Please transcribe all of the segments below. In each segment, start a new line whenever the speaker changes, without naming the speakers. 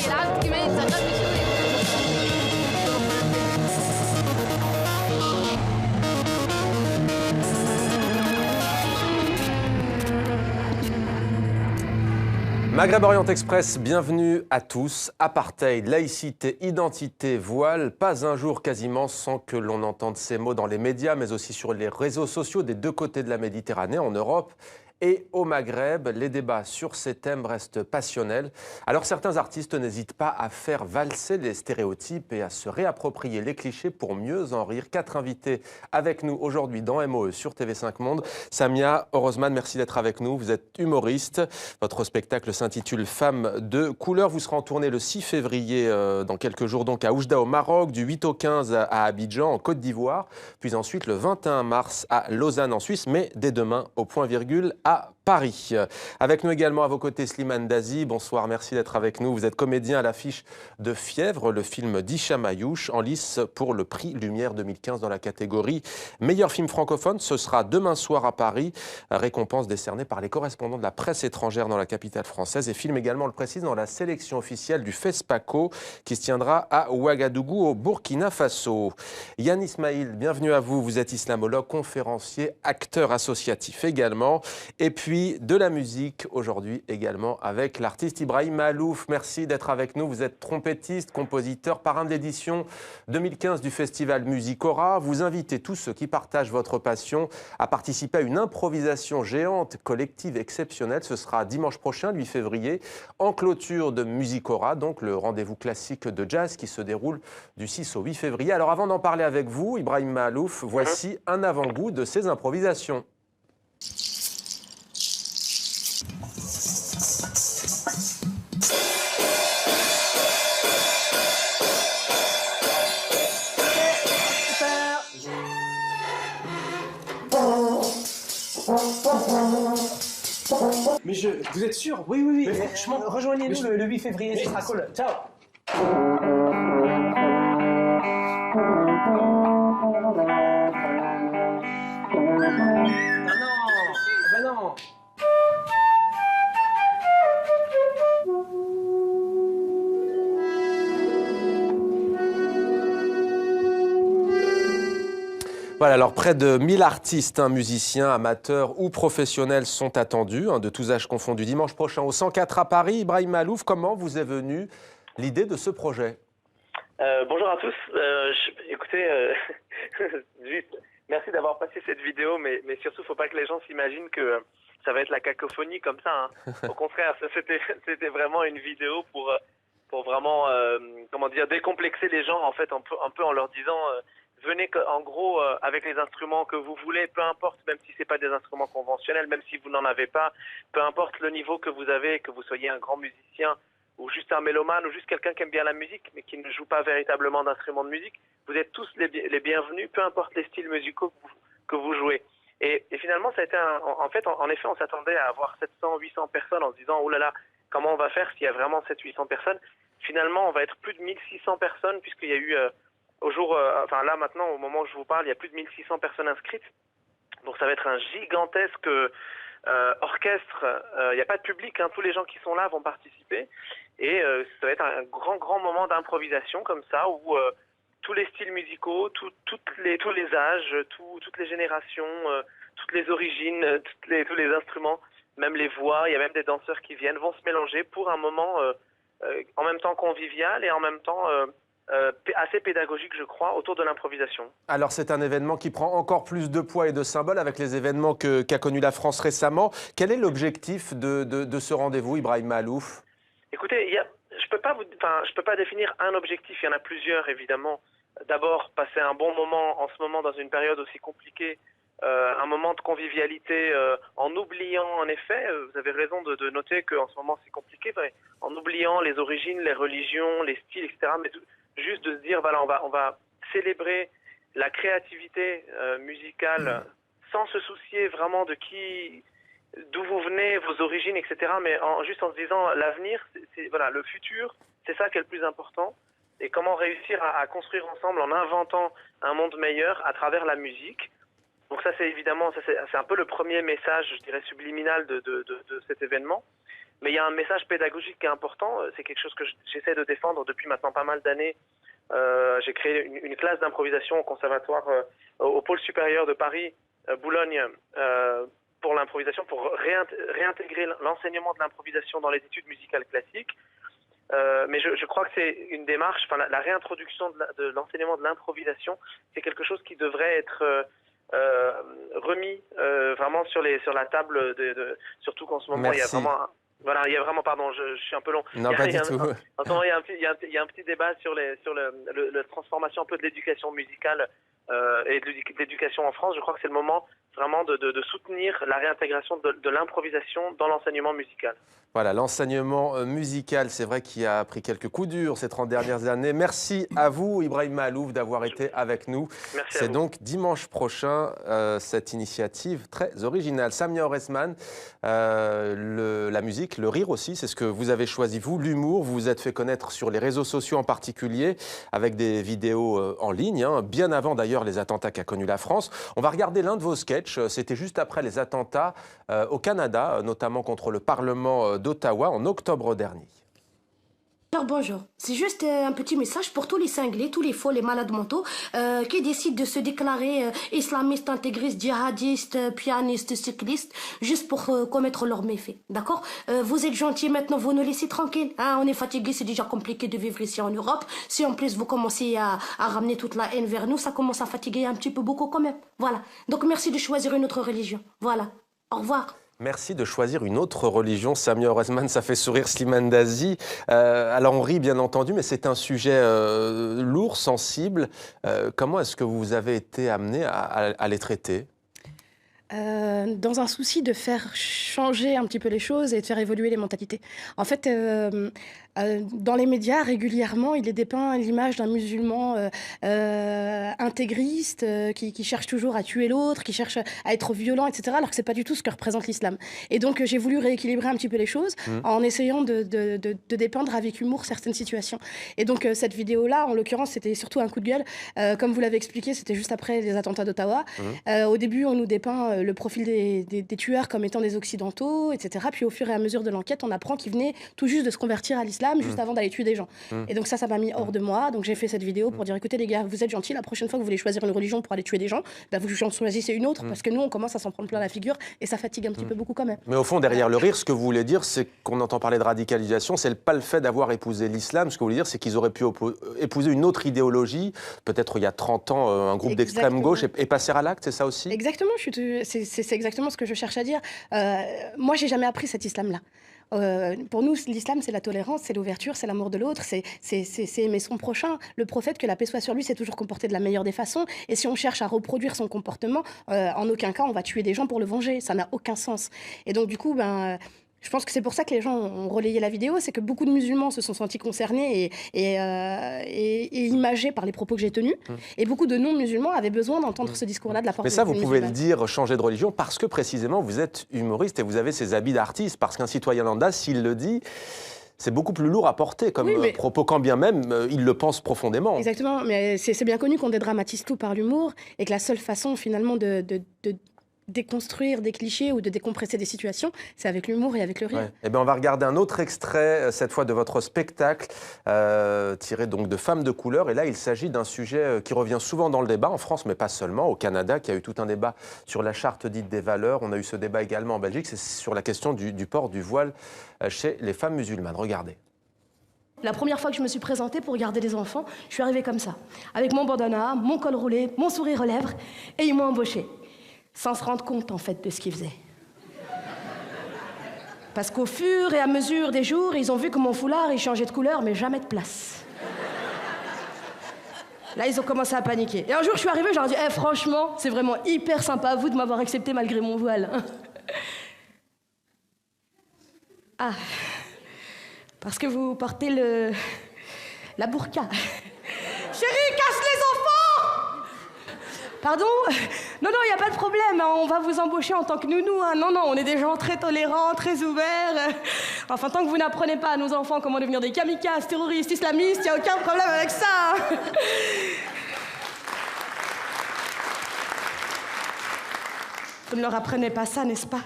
e l'altro che mezza già
Maghreb Orient Express, bienvenue à tous. Apartheid, laïcité, identité, voile, pas un jour quasiment sans que l'on entende ces mots dans les médias, mais aussi sur les réseaux sociaux des deux côtés de la Méditerranée, en Europe et au Maghreb. Les débats sur ces thèmes restent passionnels. Alors certains artistes n'hésitent pas à faire valser les stéréotypes et à se réapproprier les clichés pour mieux en rire. 4 invités avec nous aujourd'hui dans MOE sur TV5 Monde. Samia Orozman, merci d'être avec nous. Vous êtes humoriste. Votre spectacle s'intitule Femmes de couleur. Vous serez en tournée le 6 février dans quelques jours donc à Oujda au Maroc, du 8 au 15 à Abidjan en Côte d'Ivoire, puis ensuite le 21 mars à Lausanne en Suisse, mais dès demain au point virgule à Paris. Avec nous également à vos côtés Slimane Dazi. Bonsoir, merci d'être avec nous. Vous êtes comédien à l'affiche de Fièvre, le film d'Hicham Ayouch, en lice pour le prix Lumière 2015 dans la catégorie meilleur film francophone. Ce sera demain soir à Paris, récompense décernée par les correspondants de la presse étrangère dans la capitale française et film également, on le précise, dans la sélection officielle du FESPACO qui se tiendra à Ouagadougou au Burkina Faso. Yann Ismail, bienvenue à vous. Vous êtes islamologue, conférencier, acteur associatif également. Et puis de la musique aujourd'hui également avec l'artiste Ibrahim Malouf. Merci d'être avec nous. Vous êtes trompettiste, compositeur, parrain de l'édition 2015 du festival Musicora. Vous invitez tous ceux qui partagent votre passion à participer à une improvisation géante, collective, exceptionnelle. Ce sera dimanche prochain, 8 février, en clôture de Musicora, donc le rendez-vous classique de jazz qui se déroule du 6 au 8 février. Alors avant d'en parler avec vous, Ibrahim Malouf, voici un avant-goût de ces improvisations.
Mais vous êtes sûr? Oui, oui, oui. Mais franchement, rejoignez-nous le 8 février, ce sera cool. Ciao. Non, non, ben non.
Voilà, alors près de 1000 artistes, musiciens, amateurs ou professionnels sont attendus, de tous âges confondus, dimanche prochain au 104 à Paris. Ibrahim Malouf, comment vous est venue l'idée de ce projet?
Bonjour à tous. Écoutez, juste, merci d'avoir passé cette vidéo, mais surtout, il ne faut pas que les gens s'imaginent que ça va être la cacophonie comme ça. Au contraire, c'était vraiment une vidéo pour vraiment, comment dire, décomplexer les gens en fait, un peu en leur disant venez en gros avec les instruments que vous voulez, peu importe, même si c'est pas des instruments conventionnels, même si vous n'en avez pas, peu importe le niveau que vous avez, que vous soyez un grand musicien ou juste un mélomane ou juste quelqu'un qui aime bien la musique mais qui ne joue pas véritablement d'instruments de musique, vous êtes tous les bienvenus, peu importe les styles musicaux que vous jouez. Et finalement, ça a été en effet, on s'attendait à avoir 700, 800 personnes en se disant, oh là là, comment on va faire s'il y a vraiment 700, 800 personnes? Finalement, on va être plus de 1600 personnes puisqu'il y a eu là maintenant, au moment où je vous parle, il y a plus de 1600 personnes inscrites. Donc ça va être un gigantesque orchestre. Il n'y a pas de public, tous les gens qui sont là vont participer. Et ça va être un grand moment d'improvisation comme ça, où tous les styles musicaux, tous les âges, toutes les générations, toutes les origines, tous les instruments, même les voix, il y a même des danseurs qui viennent, vont se mélanger pour un moment en même temps convivial et en même temps assez pédagogique, je crois, autour de l'improvisation.
Alors c'est un événement qui prend encore plus de poids et de symboles avec les événements qu'a connu la France récemment. Quel est l'objectif de ce rendez-vous, Ibrahim Malouf?
Écoutez, je peux pas définir un objectif, il y en a plusieurs évidemment. D'abord, passer un bon moment en ce moment dans une période aussi compliquée, un moment de convivialité en oubliant, en effet, vous avez raison de noter qu'en ce moment c'est compliqué, en oubliant les origines, les religions, les styles, etc. Mais juste de se dire, voilà, on va célébrer la créativité musicale sans se soucier vraiment de d'où vous venez, vos origines, etc. Mais juste en se disant, l'avenir, voilà, le futur, c'est ça qui est le plus important. Et comment réussir à construire ensemble en inventant un monde meilleur à travers la musique. Donc ça, c'est évidemment, c'est un peu le premier message, je dirais, subliminal de cet événement. Mais il y a un message pédagogique qui est important. C'est quelque chose que j'essaie de défendre depuis maintenant pas mal d'années. J'ai créé une classe d'improvisation au conservatoire, au pôle supérieur de Paris, Boulogne, pour l'improvisation, pour réintégrer l'enseignement de l'improvisation dans les études musicales classiques. Mais je crois que c'est une démarche, enfin la réintroduction de l'enseignement de l'improvisation, c'est quelque chose qui devrait être remis vraiment sur la table, surtout qu'en ce moment
Merci.
il y a vraiment... Voilà, il y a vraiment, pardon, je suis un peu long.
Non, pas du tout.
En ce moment, il y a un petit débat sur la transformation un peu de l'éducation musicale et de l'éducation en France. Je crois que c'est le moment vraiment de soutenir la réintégration de l'improvisation dans l'enseignement musical.
Voilà, l'enseignement musical, c'est vrai qu'il a pris quelques coups durs ces 30 dernières années. Merci à vous, Ibrahim Mahalouf, d'avoir été avec nous. C'est donc dimanche prochain, cette initiative très originale. Samia Oresman, la musique, le rire aussi, c'est ce que vous avez choisi, vous, l'humour. Vous vous êtes fait connaître sur les réseaux sociaux en particulier, avec des vidéos en ligne, hein, bien avant d'ailleurs les attentats qu'a connus la France. On va regarder l'un de vos sketchs, c'était juste après les attentats au Canada, notamment contre le Parlement d'Ottawa en octobre dernier.
Alors bonjour, c'est juste un petit message pour tous les cinglés, tous les faux, les malades mentaux qui décident de se déclarer islamistes, intégristes, djihadistes, pianistes, cyclistes, juste pour commettre leurs méfaits, d'accord? Vous êtes gentils maintenant, vous nous laissez tranquilles, hein? On est fatigués, c'est déjà compliqué de vivre ici en Europe. Si en plus vous commencez à ramener toute la haine vers nous, ça commence à fatiguer un petit peu beaucoup quand même, voilà. Donc merci de choisir une autre religion, voilà. Au revoir.
Merci de choisir une autre religion, Samia Oresman, ça fait sourire Slimane Dazi. Alors on rit bien entendu, mais c'est un sujet lourd, sensible. Comment est-ce que vous avez été amené à les traiter ?
Dans un souci de faire changer un petit peu les choses et de faire évoluer les mentalités. En fait, dans les médias, régulièrement, il est dépeint l'image d'un musulman intégriste qui cherche toujours à tuer l'autre, qui cherche à être violent, etc., alors que c'est pas du tout ce que représente l'islam. Et donc, j'ai voulu rééquilibrer un petit peu les choses en essayant de dépeindre avec humour certaines situations. Et donc, cette vidéo-là, en l'occurrence, c'était surtout un coup de gueule. Comme vous l'avez expliqué, c'était juste après les attentats d'Ottawa. Au début, on nous dépeint le profil des tueurs comme étant des occidentaux, etc. Puis au fur et à mesure de l'enquête, on apprend qu'ils venaient tout juste de se convertir à l'islam juste avant d'aller tuer des gens. Et donc ça m'a mis hors de moi. Donc j'ai fait cette vidéo pour dire, écoutez les gars, vous êtes gentils, la prochaine fois que vous voulez choisir une religion pour aller tuer des gens, bah, vous choisissez une autre, parce que nous, on commence à s'en prendre plein la figure et ça fatigue un petit peu beaucoup quand même.
Mais au fond, derrière le rire, ce que vous voulez dire, c'est qu'on entend parler de radicalisation, c'est pas le fait d'avoir épousé l'islam. Ce que vous voulez dire, c'est qu'ils auraient pu épouser une autre idéologie, peut-être il y a 30 ans, un groupe d'extrême gauche, et passer à l'acte, c'est ça aussi ?
Exactement, c'est exactement ce que je cherche à dire. Moi, j'ai jamais appris cet islam-là. Pour nous, l'islam, c'est la tolérance, c'est l'ouverture, c'est l'amour de l'autre, c'est aimer son prochain. Le prophète, que la paix soit sur lui, s'est toujours comporté de la meilleure des façons. Et si on cherche à reproduire son comportement, en aucun cas, on va tuer des gens pour le venger. Ça n'a aucun sens. Et donc, du coup, je pense que c'est pour ça que les gens ont relayé la vidéo, c'est que beaucoup de musulmans se sont sentis concernés et imagés par les propos que j'ai tenus. Et beaucoup de non-musulmans avaient besoin d'entendre ce discours-là de la part de
Mais ça, vous pouvez le
musulmane.
dire, changer de religion, parce que précisément, vous êtes humoriste et vous avez ces habits d'artiste. Parce qu'un citoyen lambda, s'il le dit, c'est beaucoup plus lourd à porter comme propos, quand bien même il le pense profondément.
Exactement, mais c'est bien connu qu'on dédramatise tout par l'humour et que la seule façon finalement de déconstruire des clichés ou de décompresser des situations, c'est avec l'humour et avec le rire.
Ouais. Eh bien, on va regarder un autre extrait, cette fois de votre spectacle, tiré donc de Femmes de couleur. Et là, il s'agit d'un sujet qui revient souvent dans le débat, en France, mais pas seulement, au Canada, qui a eu tout un débat sur la charte dite des valeurs. On a eu ce débat également en Belgique, c'est sur la question du port du voile chez les femmes musulmanes. Regardez.
La première fois que je me suis présentée pour garder les enfants, je suis arrivée comme ça, avec mon bandana, mon col roulé, mon sourire aux lèvres, et ils m'ont embauchée. Sans se rendre compte, en fait, de ce qu'ils faisaient. Parce qu'au fur et à mesure des jours, ils ont vu que mon foulard, il changeait de couleur, mais jamais de place. Là, ils ont commencé à paniquer. Et un jour, je suis arrivée, je leur ai dit, franchement, c'est vraiment hyper sympa à vous de m'avoir accepté malgré mon voile. Ah, parce que vous portez la burqa. Chérie, casse les enfants! Pardon? Non, il n'y a pas de problème, on va vous embaucher en tant que nounou. Non, on est des gens très tolérants, très ouverts. Enfin, tant que vous n'apprenez pas à nos enfants comment devenir des kamikazes, terroristes, islamistes, il n'y a aucun problème avec ça. Vous ne leur apprenez pas ça, n'est-ce pas?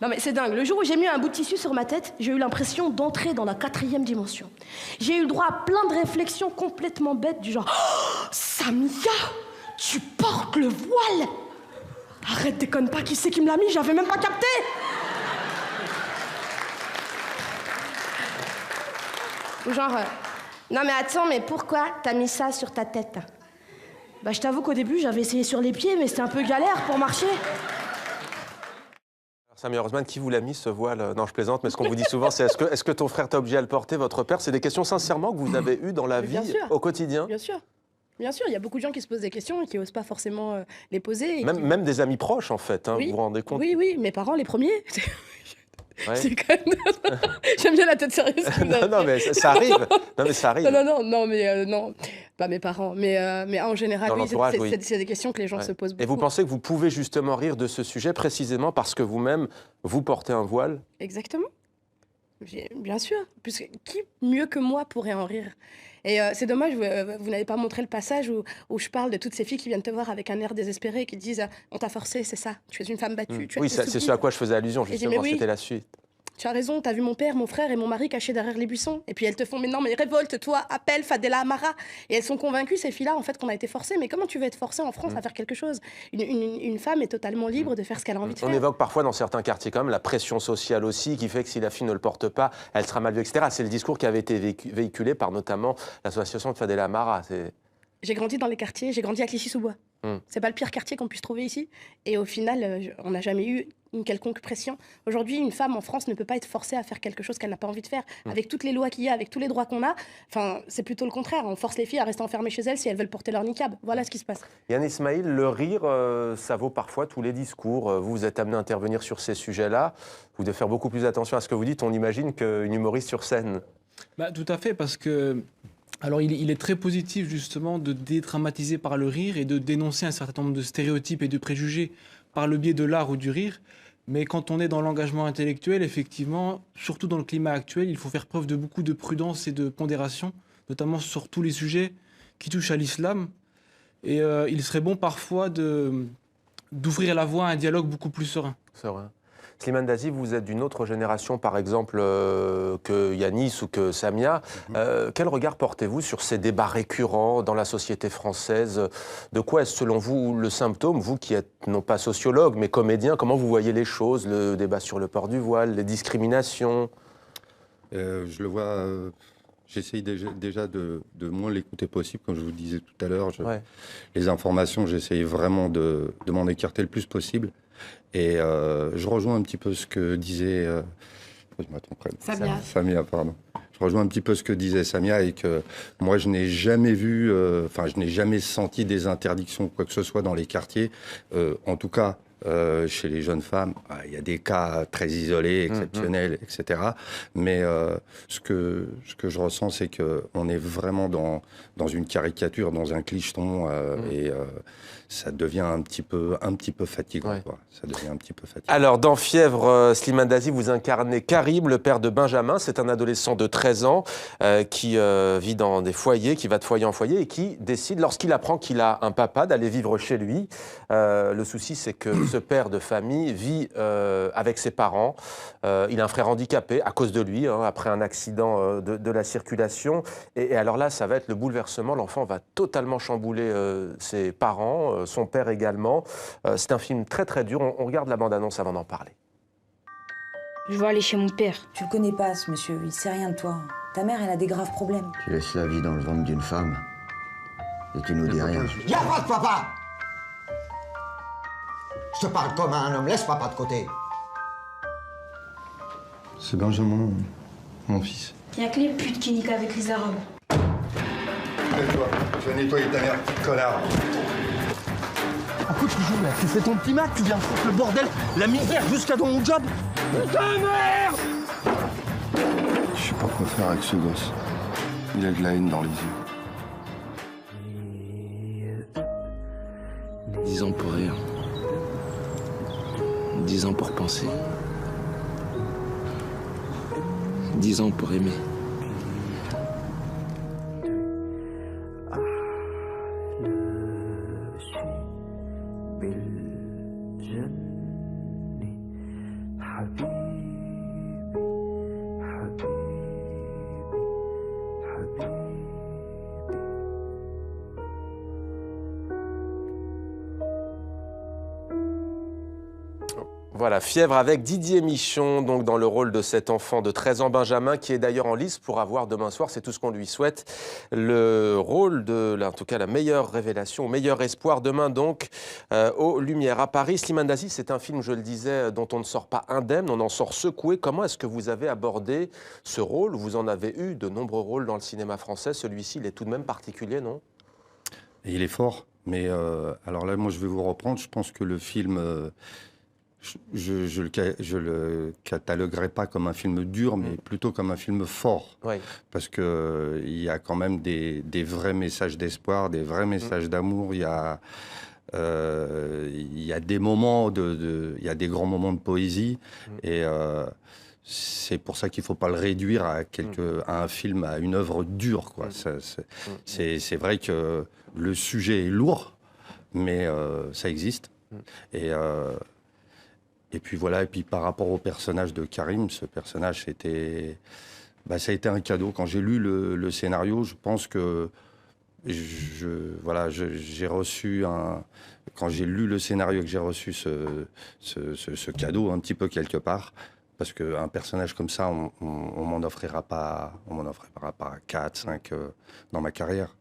Non mais c'est dingue, le jour où j'ai mis un bout de tissu sur ma tête, j'ai eu l'impression d'entrer dans la 4e dimension. J'ai eu le droit à plein de réflexions complètement bêtes du genre oh, Samia, tu portes le voile. Arrête, déconne pas, qui c'est qui me l'a mis, j'avais même pas capté. Ou genre, non mais attends, mais pourquoi t'as mis ça sur ta tête? Bah je t'avoue qu'au début j'avais essayé sur les pieds, mais c'était un peu galère pour marcher.
Samia Rosman, qui vous l'a mis ce voile? Non, je plaisante, mais ce qu'on vous dit souvent, c'est est-ce que ton frère t'a obligé à le porter, votre père? C'est des questions sincèrement que vous avez eues dans la vie, au quotidien?
Bien sûr. Bien sûr, il y a beaucoup de gens qui se posent des questions et qui n'osent pas forcément les poser.
Même des amis proches, en fait, hein,
oui.
vous vous rendez compte?
Oui, mes parents, les premiers.
Ouais.
C'est quand même... J'aime bien la tête sérieuse.
non, mais ça arrive. Non, mais ça arrive.
Non. Pas mes parents. Mais en général, oui, c'est des questions que les gens se posent beaucoup.
Et vous pensez que vous pouvez justement rire de ce sujet précisément parce que vous-même, vous portez un voile?
Exactement. Bien sûr. Puisque qui mieux que moi pourrait en rire? Et c'est dommage, vous n'avez pas montré le passage où je parle de toutes ces filles qui viennent te voir avec un air désespéré et qui te disent on t'a forcé, c'est ça, tu es une femme battue.
Oui, c'est ce à quoi je faisais allusion, justement, c'était la suite.
Tu as raison, t'as vu mon père, mon frère et mon mari cachés derrière les buissons. Et puis elles te font, mais non, mais révolte-toi, appelle Fadela Amara. Et elles sont convaincues, ces filles-là, en fait, qu'on a été forcées. Mais comment tu veux être forcée en France à faire quelque chose? Une femme est totalement libre de faire ce qu'elle a envie de faire.
On évoque parfois dans certains quartiers quand même la pression sociale aussi, qui fait que si la fille ne le porte pas, elle sera mal vue, etc. C'est le discours qui avait été véhiculé par notamment l'association de Fadela Amara.
J'ai grandi dans les quartiers, j'ai grandi à Clichy-sous-Bois. C'est pas le pire quartier qu'on puisse trouver ici. Et au final, on n'a jamais eu une quelconque pression. Aujourd'hui, une femme en France ne peut pas être forcée à faire quelque chose qu'elle n'a pas envie de faire. Avec toutes les lois qu'il y a, avec tous les droits qu'on a, c'est plutôt le contraire. On force les filles à rester enfermées chez elles si elles veulent porter leur niqab. Voilà ce qui se passe.
Yann Ismail, le rire, ça vaut parfois tous les discours. Vous êtes amené à intervenir sur ces sujets-là. Vous devez faire beaucoup plus attention à ce que vous dites. On imagine qu'une humoriste sur scène.
Tout à fait, parce que... Alors, il est très positif, justement, de dédramatiser par le rire et de dénoncer un certain nombre de stéréotypes et de préjugés par le biais de l'art ou du rire. Mais quand on est dans l'engagement intellectuel, effectivement, surtout dans le climat actuel, il faut faire preuve de beaucoup de prudence et de pondération, notamment sur tous les sujets qui touchent à l'islam. Et il serait bon parfois d'ouvrir la voie à un dialogue beaucoup plus serein.
Serein. Slimane Dazi, vous êtes d'une autre génération, par exemple, que Yanis ou que Samia. Quel regard portez-vous sur ces débats récurrents dans la société française? De quoi est-ce, selon vous, le symptôme? Vous qui êtes non pas sociologue, mais comédien, comment vous voyez les choses? Le débat sur le port du voile, les discriminations?
Je le vois... J'essaye déjà de moins l'écouter possible, comme je vous le disais tout à l'heure. Les informations, j'essaye vraiment de m'en écarter le plus possible. Et je rejoins un petit peu ce que disait... Samia, pardon. Je rejoins un petit peu ce que disait Samia et que moi, je n'ai jamais vu... je n'ai jamais senti des interdictions ou quoi que ce soit dans les quartiers. En tout cas... chez les jeunes femmes, il y a des cas très isolés, exceptionnels, etc. Mais ce que je ressens, c'est qu'on est vraiment dans une caricature, dans un clicheton, et ça devient un petit peu fatigant. Quoi. Ça devient un petit peu fatigant.
Alors, dans Fièvre, Slimane Dazi, vous incarnez Karim, le père de Benjamin. C'est un adolescent de 13 ans qui vit dans des foyers, qui va de foyer en foyer et qui décide, lorsqu'il apprend qu'il a un papa, d'aller vivre chez lui. Le souci, c'est que ce père de famille vit avec ses parents. Il a un frère handicapé à cause de lui, après un accident de la circulation. Et alors là, ça va être le bouleversement. L'enfant va totalement chambouler ses parents, son père également. C'est un film très très dur. On regarde la bande-annonce avant d'en parler.
Je veux aller chez mon père.
Tu le connais pas, ce monsieur. Il sait rien de toi. Ta mère, elle a des graves problèmes.
Tu laisses la vie dans le ventre d'une femme et tu nous dis rien.
Y'a pas de papa! Je te parle comme à un homme, laisse papa de côté.
C'est Benjamin, mon fils.
Y'a que les putes qui niquent avec les Arabes.
Toi, tu vas nettoyer ta mère, petit connard.
À quoi tu joues là? Tu fais ton petit match, tu viens foutre le bordel, la misère jusqu'à dans mon job. Putain de merde!
Je sais pas quoi faire avec ce gosse. Il a de la haine dans les yeux.
10 ans pour rire. 10 ans pour penser. 10 ans pour aimer.
Voilà, Fièvre avec Didier Michon, donc dans le rôle de cet enfant de 13 ans, Benjamin, qui est d'ailleurs en lice pour avoir demain soir, c'est tout ce qu'on lui souhaite, le rôle de, en tout cas la meilleure révélation, meilleur espoir demain donc aux Lumières. À Paris, Slimane Dazi, c'est un film, je le disais, dont on ne sort pas indemne, on en sort secoué. Comment est-ce que vous avez abordé ce rôle? Vous en avez eu de nombreux rôles dans le cinéma français, celui-ci, il est tout de même particulier, non?
Et il est fort, mais alors là, moi je vais vous reprendre, je pense que le film... Je le cataloguerai pas comme un film dur, mais plutôt comme un film fort.
Oui.
Parce qu'il y a quand même des vrais messages d'espoir, des vrais messages d'amour. Il y a des moments il y a des grands moments de poésie. Et c'est pour ça qu'il ne faut pas le réduire à un film, à une œuvre dure, quoi. C'est vrai que le sujet est lourd, mais ça existe. Et puis voilà, et puis par rapport au personnage de Karim, ce personnage, ça a été un cadeau. Quand j'ai lu le scénario, je pense que j'ai reçu quand j'ai lu le scénario, que j'ai reçu ce cadeau un petit peu quelque part, parce qu'un personnage comme ça, on m'en offrira pas 4, 5 dans ma carrière.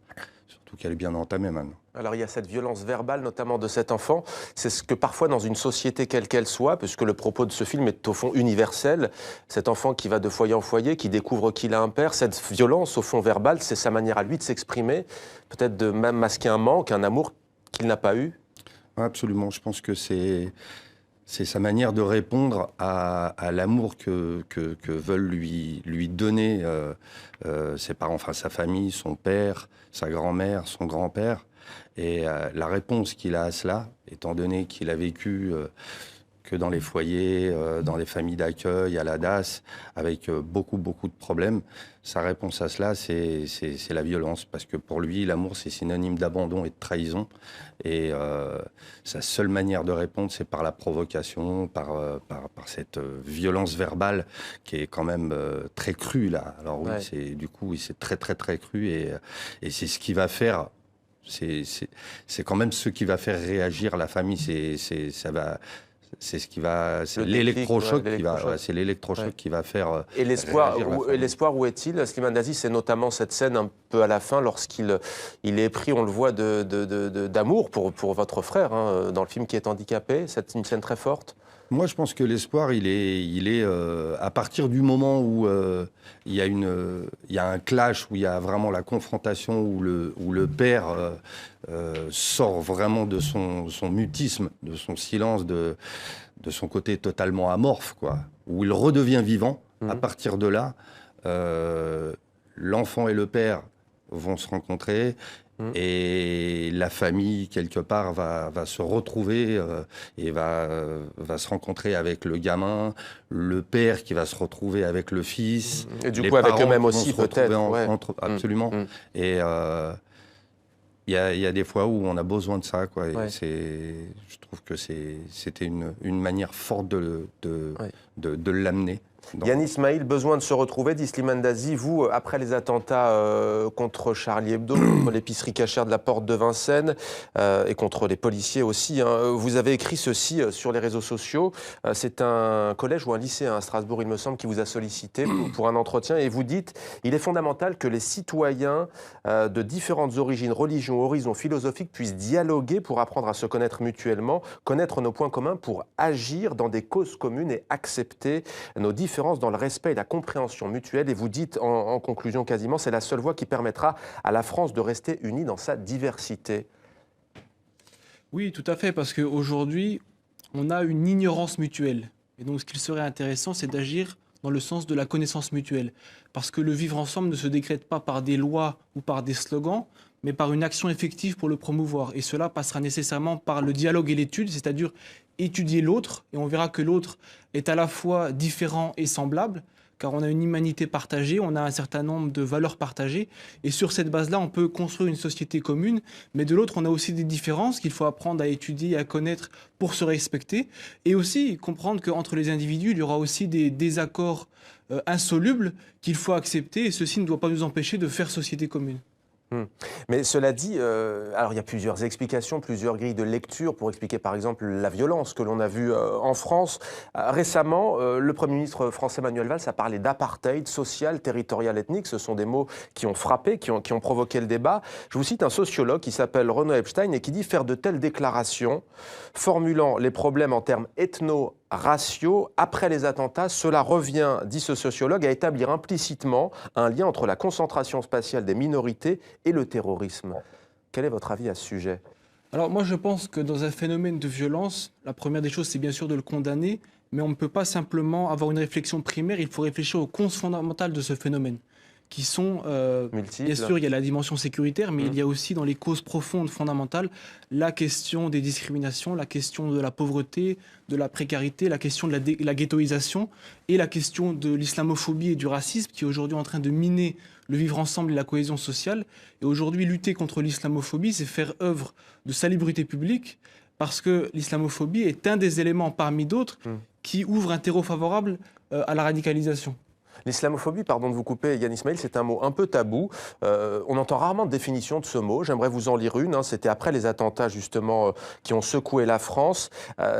Surtout qu'elle est bien entamée maintenant.
Alors il y a cette violence verbale, notamment de cet enfant. C'est ce que parfois dans une société quelle qu'elle soit, puisque le propos de ce film est au fond universel, cet enfant qui va de foyer en foyer, qui découvre qu'il a un père, cette violence au fond verbale, c'est sa manière à lui de s'exprimer, peut-être de même masquer un manque, un amour qu'il n'a pas eu.
Absolument, je pense que c'est sa manière de répondre à l'amour que veulent lui donner ses parents, enfin sa famille, son père, sa grand-mère, son grand-père. Et la réponse qu'il a à cela, étant donné qu'il a vécu que dans les foyers, dans les familles d'accueil, à la DAS, avec beaucoup de problèmes, sa réponse à cela, c'est la violence. Parce que pour lui, l'amour, c'est synonyme d'abandon et de trahison. Et sa seule manière de répondre, c'est par la provocation, par cette violence verbale qui est quand même très crue, là. Alors oui, ouais. C'est très cru. Et c'est ce qui va faire... C'est quand même ce qui va faire réagir la famille. C'est l'électrochoc qui va faire.
Et l'espoir, où est-il? Slimane Dazi, c'est notamment cette scène un peu à la fin, lorsqu'il est pris, on le voit, d'amour pour votre frère, hein, dans le film, qui est handicapé. C'est une scène très forte.
Moi, je pense que l'espoir, il est à partir du moment où il y a un clash, où il y a vraiment la confrontation, où le père sort vraiment de son mutisme, de son silence, de son côté totalement amorphe, quoi, où il redevient vivant. À partir de là, l'enfant et le père vont se rencontrer. Et la famille, quelque part, va se retrouver et va se rencontrer avec le gamin, le père qui va se retrouver avec le fils.
Et du coup, avec eux-mêmes aussi, peut-être.
Absolument. Et il y a des fois où on a besoin de ça, quoi. Et je trouve que c'était une manière forte de l'amener.
Yann Ismail, besoin de se retrouver, dit Slimane Dazi. Vous, après les attentats contre Charlie Hebdo, contre l'épicerie cachère de la Porte de Vincennes et contre les policiers aussi, hein, vous avez écrit ceci sur les réseaux sociaux. C'est un collège ou un lycée à Strasbourg, il me semble, qui vous a sollicité pour un entretien. Et vous dites, il est fondamental que les citoyens de différentes origines, religions, horizons philosophiques puissent dialoguer pour apprendre à se connaître mutuellement, connaître nos points communs pour agir dans des causes communes et accepter nos différences dans le respect et la compréhension mutuelle. Et vous dites en conclusion quasiment, c'est la seule voie qui permettra à la France de rester unie dans sa diversité.
Oui, tout à fait, parce qu'aujourd'hui, on a une ignorance mutuelle. Et donc, ce qu'il serait intéressant, c'est d'agir dans le sens de la connaissance mutuelle. Parce que le vivre ensemble ne se décrète pas par des lois ou par des slogans, mais par une action effective pour le promouvoir. Et cela passera nécessairement par le dialogue et l'étude, c'est-à-dire étudier l'autre, et on verra que l'autre est à la fois différent et semblable, car on a une humanité partagée, on a un certain nombre de valeurs partagées, et sur cette base-là, on peut construire une société commune, mais de l'autre, on a aussi des différences qu'il faut apprendre à étudier, à connaître pour se respecter, et aussi comprendre qu'entre les individus, il y aura aussi des désaccords insolubles qu'il faut accepter, et ceci ne doit pas nous empêcher de faire société commune.
Mais cela dit, alors il y a plusieurs explications, plusieurs grilles de lecture pour expliquer par exemple la violence que l'on a vue en France. Récemment, le Premier ministre français Manuel Valls a parlé d'apartheid social, territorial, ethnique. Ce sont des mots qui ont frappé, qui ont provoqué le débat. Je vous cite un sociologue qui s'appelle Renaud Epstein et qui dit faire de telles déclarations, formulant les problèmes en termes ethno-raciaux, après les attentats, cela revient, dit ce sociologue, à établir implicitement un lien entre la concentration spatiale des minorités et le terrorisme. Quel est votre avis à ce sujet ?
Alors moi je pense que dans un phénomène de violence, la première des choses c'est bien sûr de le condamner, mais on ne peut pas simplement avoir une réflexion primaire, il faut réfléchir aux causes fondamentales de ce phénomène, qui sont, bien sûr il y a la dimension sécuritaire, mais il y a aussi dans les causes profondes, fondamentales, la question des discriminations, la question de la pauvreté, de la précarité, la question de la ghettoisation et la question de l'islamophobie et du racisme qui est aujourd'hui en train de miner le vivre ensemble et la cohésion sociale. Et aujourd'hui, lutter contre l'islamophobie, c'est faire œuvre de salubrité publique, parce que l'islamophobie est un des éléments parmi d'autres qui ouvre un terreau favorable à la radicalisation.
L'islamophobie, pardon de vous couper, Yann Ismail, c'est un mot un peu tabou. On entend rarement de définition de ce mot. J'aimerais vous en lire une. C'était après les attentats, justement, qui ont secoué la France.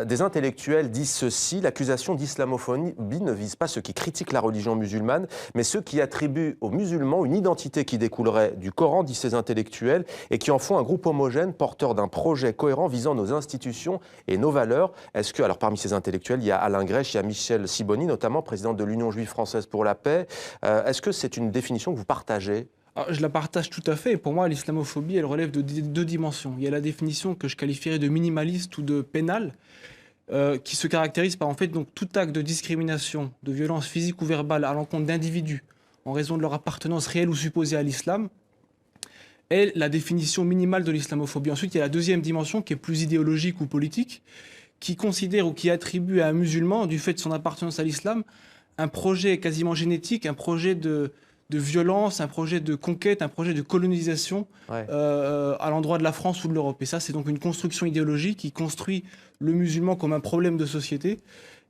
Des intellectuels disent ceci: l'accusation d'islamophobie ne vise pas ceux qui critiquent la religion musulmane, mais ceux qui attribuent aux musulmans une identité qui découlerait du Coran, disent ces intellectuels, et qui en font un groupe homogène, porteur d'un projet cohérent visant nos institutions et nos valeurs. Est-ce que, alors parmi ces intellectuels, il y a Alain Grèche, il y a Michel Sibony, notamment président de l'Union juive française pour la paix. Est-ce que c'est une définition que vous partagez ?
Alors, je la partage tout à fait. Et pour moi, l'islamophobie, elle relève de deux dimensions. Il y a la définition que je qualifierais de minimaliste ou de pénale, qui se caractérise par en fait donc tout acte de discrimination, de violence physique ou verbale à l'encontre d'individus en raison de leur appartenance réelle ou supposée à l'islam, est la définition minimale de l'islamophobie. Ensuite, il y a la deuxième dimension qui est plus idéologique ou politique, qui considère ou qui attribue à un musulman, du fait de son appartenance à l'islam, un projet quasiment génétique, un projet de violence, un projet de conquête, un projet de colonisation à l'endroit de la France ou de l'Europe. Et ça, c'est donc une construction idéologique qui construit le musulman comme un problème de société.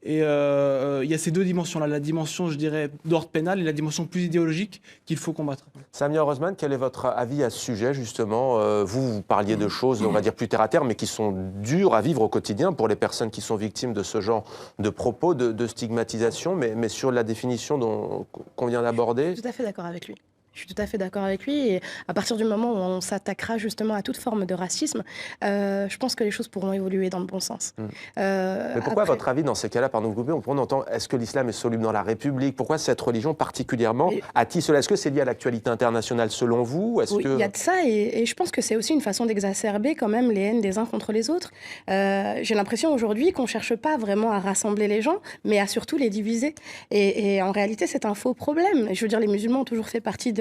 Et il y a ces deux dimensions-là, la dimension, je dirais, d'ordre pénal et la dimension plus idéologique qu'il faut combattre.
Samia Rosman, quel est votre avis à ce sujet, justement ? Vous parliez de choses, on va dire, plus terre-à-terre, mais qui sont dures à vivre au quotidien pour les personnes qui sont victimes de ce genre de propos, de stigmatisation, mais sur la définition qu'on vient d'aborder.
Je suis tout à fait d'accord avec lui. Je suis tout à fait d'accord avec lui. Et à partir du moment où on s'attaquera justement à toute forme de racisme, je pense que les choses pourront évoluer dans le bon sens.
Mais pourquoi, à votre avis, dans ces cas-là, pardon, on entend, est-ce que l'islam est soluble dans la République ? Pourquoi cette religion particulièrement a-t-il cela ? Est-ce que c'est lié à l'actualité internationale selon vous ?
Oui, il y a de ça. Et je pense que c'est aussi une façon d'exacerber quand même les haines des uns contre les autres. J'ai l'impression aujourd'hui qu'on ne cherche pas vraiment à rassembler les gens, mais à surtout les diviser. Et en réalité, c'est un faux problème. Je veux dire, les musulmans ont toujours fait partie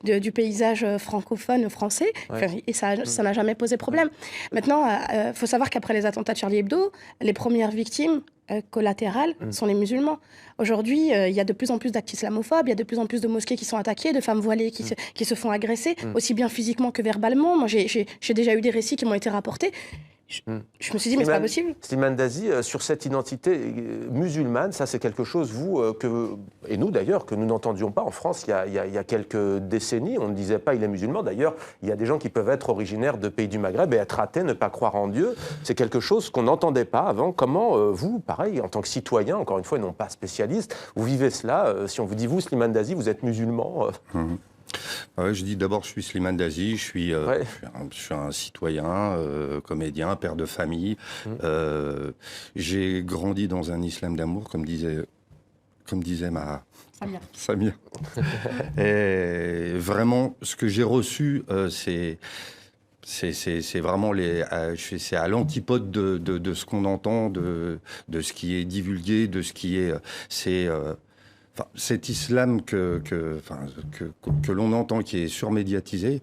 du paysage francophone français, et ça n'a jamais posé problème. Maintenant, il faut savoir qu'après les attentats de Charlie Hebdo, les premières victimes collatérales sont les musulmans. Aujourd'hui, il y a de plus en plus d'actes islamophobes, il y a de plus en plus de mosquées qui sont attaquées, de femmes voilées qui se font agresser, aussi bien physiquement que verbalement. Moi, j'ai déjà eu des récits qui m'ont été rapportés. Je me suis dit, mais c'est pas possible.
Slimane Dazi, sur cette identité musulmane, ça c'est quelque chose, vous, et nous d'ailleurs, que nous n'entendions pas en France il y a quelques décennies. On ne disait pas il est musulman. D'ailleurs, il y a des gens qui peuvent être originaires de pays du Maghreb et être athées, ne pas croire en Dieu. C'est quelque chose qu'on n'entendait pas avant. Comment vous, pareil, en tant que citoyen, encore une fois, et non pas spécialiste, vous vivez cela? Si on vous dit, vous, Slimane Dazi, vous êtes musulman
Je dis d'abord, je suis Slimane Dazi, je suis un citoyen, comédien, père de famille. J'ai grandi dans un islam d'amour, comme disait ma Samia. Et vraiment, ce que j'ai reçu, c'est vraiment c'est à l'antipode de ce qu'on entend, de ce qui est divulgué, de ce qui est... cet islam que l'on entend, qui est surmédiatisé,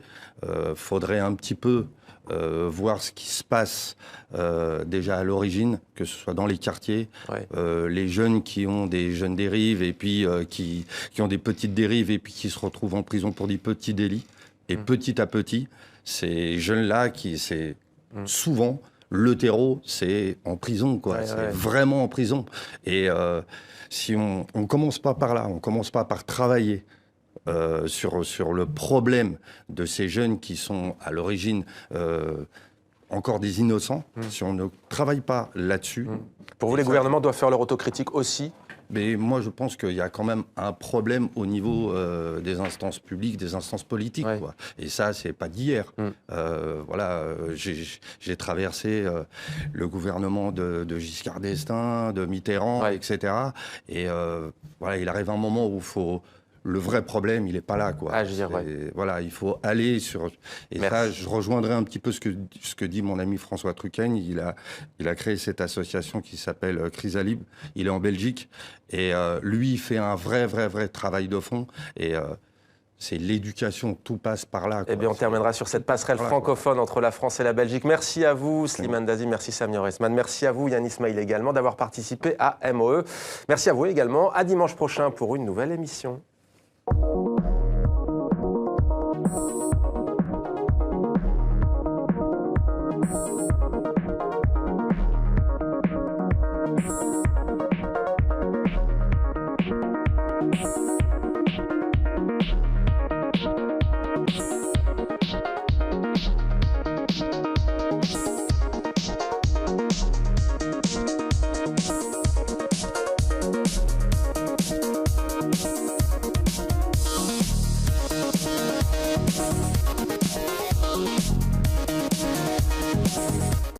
faudrait un petit peu voir ce qui se passe déjà à l'origine, que ce soit dans les quartiers, les jeunes qui ont des jeunes dérives et puis qui ont des petites dérives et puis qui se retrouvent en prison pour des petits délits. Et petit à petit, ces jeunes-là, c'est souvent le terreau, c'est en prison, quoi. C'est vraiment en prison. Et si on commence pas par là, on commence pas par travailler sur le problème de ces jeunes qui sont à l'origine encore des innocents, si on ne travaille pas là-dessus...
Pour vous, les gouvernements doivent faire leur autocritique aussi?
Mais moi, je pense qu'il y a quand même un problème au niveau des instances publiques, des instances politiques, quoi. Et ça, c'est pas d'hier. Voilà, j'ai traversé le gouvernement de Giscard d'Estaing, de Mitterrand, etc. Et voilà, il arrive un moment où il faut... Le vrai problème, il n'est pas là, quoi. Voilà, il faut aller sur... Et ça, je rejoindrai un petit peu ce que dit mon ami François Truquaigne. Il a créé cette association qui s'appelle Chrysalide. Il est en Belgique. Et lui, il fait un vrai travail de fond. Et c'est l'éducation, tout passe par là, quoi.
Eh bien, on terminera sur cette passerelle francophone entre la France et la Belgique. Merci à vous, Slimane Dazi, merci Samir Oresman, merci à vous, Yann Ismail également, d'avoir participé à MOE. Merci à vous également. À dimanche prochain pour une nouvelle émission.